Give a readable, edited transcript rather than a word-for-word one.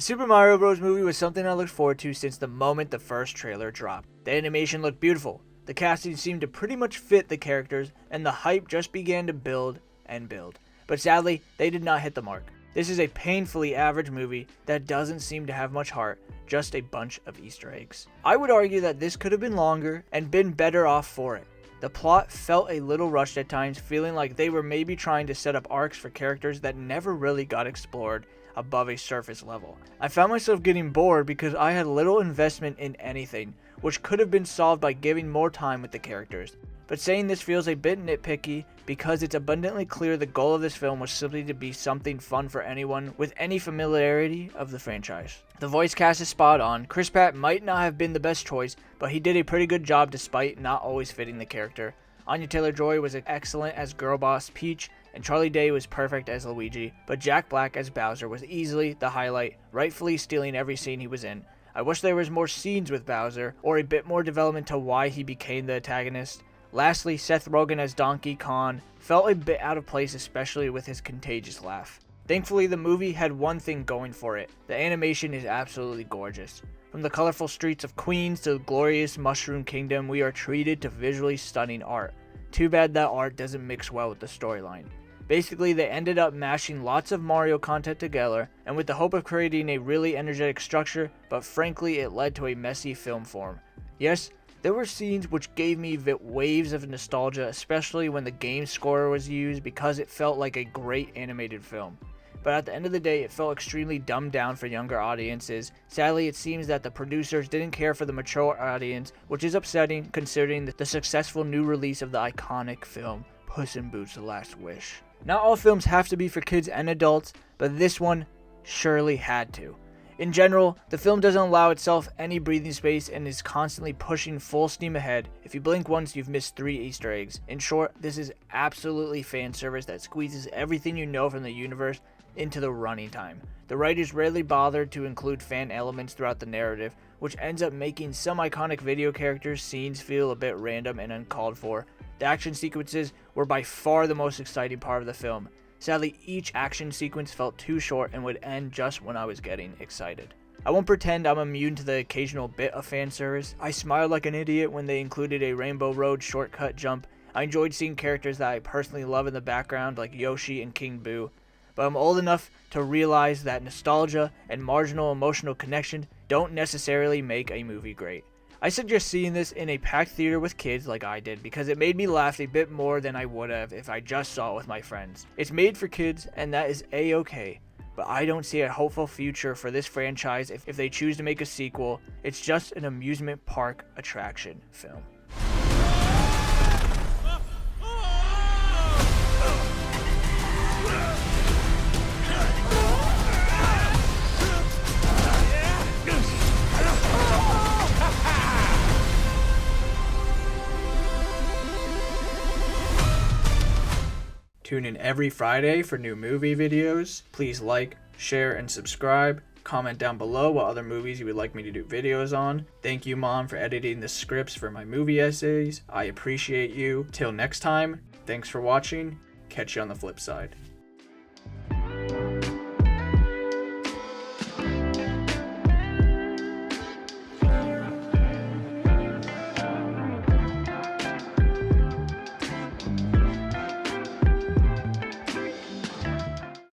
The Super Mario Bros. Movie was something I looked forward to since the moment the first trailer dropped. The animation looked beautiful, the casting seemed to pretty much fit the characters, and the hype just began to build and build. But sadly, they did not hit the mark. This is a painfully average movie that doesn't seem to have much heart, just a bunch of Easter eggs. I would argue that this could have been longer and been better off for it. The plot felt a little rushed at times, feeling like they were maybe trying to set up arcs for characters that never really got explored above a surface level. I found myself getting bored because I had little investment in anything, which could have been solved by giving more time with the characters. But saying this feels a bit nitpicky because it's abundantly clear the goal of this film was simply to be something fun for anyone with any familiarity of the franchise. The voice cast is spot on. Chris Pratt might not have been the best choice, but he did a pretty good job despite not always fitting the character. Anya Taylor-Joy was excellent as Girl Boss Peach, and Charlie Day was perfect as Luigi, but Jack Black as Bowser was easily the highlight, rightfully stealing every scene he was in. I wish there was more scenes with Bowser, or a bit more development to why he became the antagonist. Lastly, Seth Rogen as Donkey Kong felt a bit out of place, especially with his contagious laugh. Thankfully, the movie had one thing going for it. The animation is absolutely gorgeous. From the colorful streets of Queens to the glorious Mushroom Kingdom, we are treated to visually stunning art. Too bad that art doesn't mix well with the storyline. Basically, they ended up mashing lots of Mario content together, and with the hope of creating a really energetic structure, but frankly it led to a messy film form. Yes, there were scenes which gave me waves of nostalgia, especially when the game score was used because it felt like a great animated film. But at the end of the day, it felt extremely dumbed down for younger audiences. Sadly, it seems that the producers didn't care for the mature audience, which is upsetting considering the successful new release of the iconic film Puss in Boots: The Last Wish. Not all films have to be for kids and adults, but this one surely had to. In general, the film doesn't allow itself any breathing space and is constantly pushing full steam ahead. If you blink once, you've missed 3 Easter eggs. In short, this is absolutely fan service that squeezes everything you know from the universe into the running time. The writers rarely bothered to include fan elements throughout the narrative, which ends up making some iconic video characters' scenes feel a bit random and uncalled for. The action sequences were by far the most exciting part of the film. Sadly, each action sequence felt too short and would end just when I was getting excited. I won't pretend I'm immune to the occasional bit of fan service. I smiled like an idiot when they included a Rainbow Road shortcut jump. I enjoyed seeing characters that I personally love in the background like Yoshi and King Boo. But I'm old enough to realize that nostalgia and marginal emotional connection don't necessarily make a movie great. I suggest seeing this in a packed theater with kids like I did because it made me laugh a bit more than I would have if I just saw it with my friends. It's made for kids and that is a-okay, but I don't see a hopeful future for this franchise if they choose to make a sequel. It's just an amusement park attraction film. Tune in every Friday for new movie videos. Please like, share, and subscribe. Comment down below what other movies you would like me to do videos on. Thank you, Mom, for editing the scripts for my movie essays. I appreciate you. Till next time, thanks for watching. Catch you on the flip side.